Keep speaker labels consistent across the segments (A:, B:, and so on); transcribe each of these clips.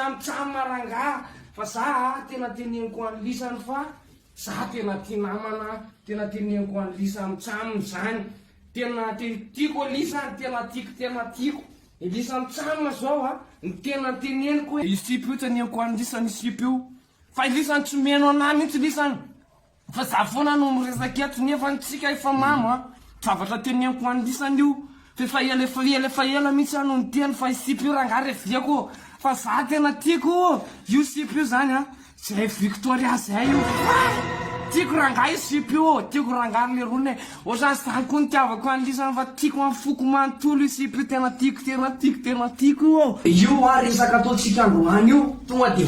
A: Lisa mitsamo maranga fa za tena teneniko any Lisany fa za tena tia namana tena teneniko any Lisa mitsamo zany tena tiako Lisa tena tiako Lisa mitsamo zao ny tena teneniko hoe isipy io teneniko any Lisany isipy io fa Lisany tsy meno anahy mihitsy Lisany fa za foana no miresaka eto nefa ntsika efa mamo zavatra teneniko any Lisany io fa ela mihitsy ano ny teny fa isipy io rangahy reviako fa za tena tiako io sipy io zany zay Victoria zay io tiako rangahy sipy io tiako rangahy le rony ohatrany zany koa nitiavako any Lisany fa tiako amin'ny foko manontolo io sipy io tena tiako io resaka ataontsika androany io tonga de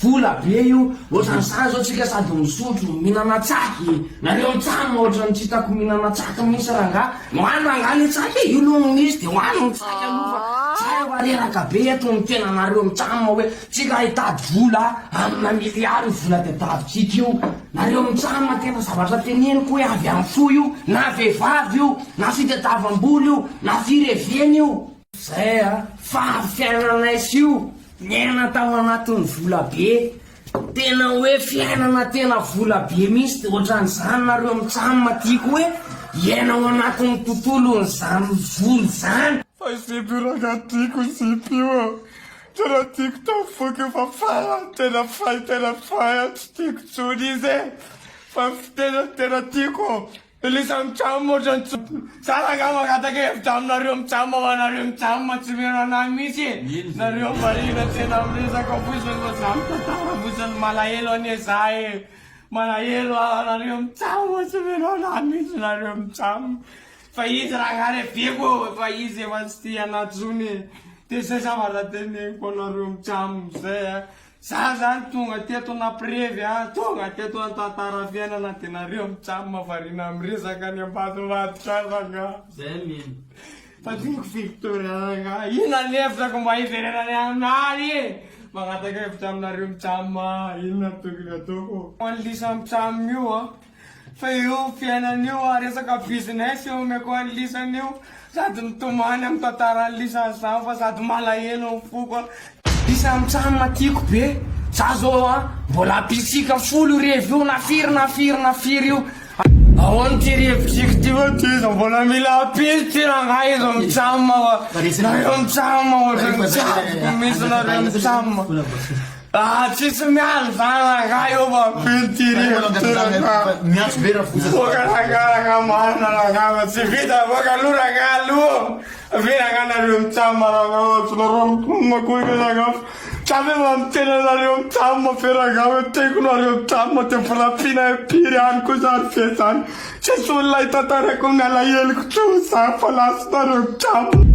A: vola be io ohatrany zany zao tsika sady misotro mihinana tsaky nareo mitsamo ohatrany tsy hitako mihinana tsaky misy rangahy hoany rangahy le tsaky io lo misy de hoany mitsaky aloha zay vareraka be eto ny tena nareo mitsamo hoe tsika hitady vola amina miliary vola de taditsika io nareo mitsamo tena zavatra teneniko hoe avy amin'ny fo io na vehivavy io na fitadiavam-bola io na fireveny io zay fa fiainanay sy io niaina tao anatin'ny vola be tena hoe fiainana tena vola be misy de ohatran'izany nareo mitsamo tiako hoe iaina ao anatin'ny tontolon'izany vola zany
B: fa isipy io raha tiako isipy io tena tiako tafoky fa faya tena faya tsy tiako tsony izy fa tena tiako Lisa mitsamo ohatrany za rangahy mangataka hevitra aminareo mitsamo tsy meno anahy mihitsy nareo marina tena miresaka fotsiny fa za mitantara fotsiny malahelo anie za malahelo nareo mitsamo tsy meno anahy mihitsy nareo mitsamo fa izy rangahy reveko fa izy efa tsy tia anatsony de zay zavatra teneniko anareo mitsamo zay za zany tonga teto naprevy tonga teto antantara fiainana de nareo mitsamo mavarina miresaka any ambadibaditra rangahy
C: zay mino
B: fa tiako Victoria rangahy inona ny hevitrako mba hiverenany aminay magnataka hevitra aminareo mitsamo inona tokony ataoko any Lisa mitsamo io fa io fiainan'io resaka business io omeko any Lisany io sady mitomany amin'ny tantarany Lisa zao fa sady malahelo ny foko
A: Lisa mitsamo tiako be za zao mbola ampitsika folo revy io nafiry io ahoany ty revitriko ty ty mbola mila apily ty rangahy izy mitsamo nareo mitsamo ohatrany tiako misy nareo mitsamo tsisy mialo zany rangahy io fa apily ty revy ty boka rangahy marina rangahy fa tsy vita boka aloha rangahy aloha rangahy nareo mitsamo rangahy ohatsy nareo makoika rangahy Sabi mamtena nareo mitsamo fe rangahy hoe tiako nareo mitsamo de mbola ampina impiry any koa zany fe zany tsisy olona hitantarako ny alaheliko tso za fa lasy nareo mitsamo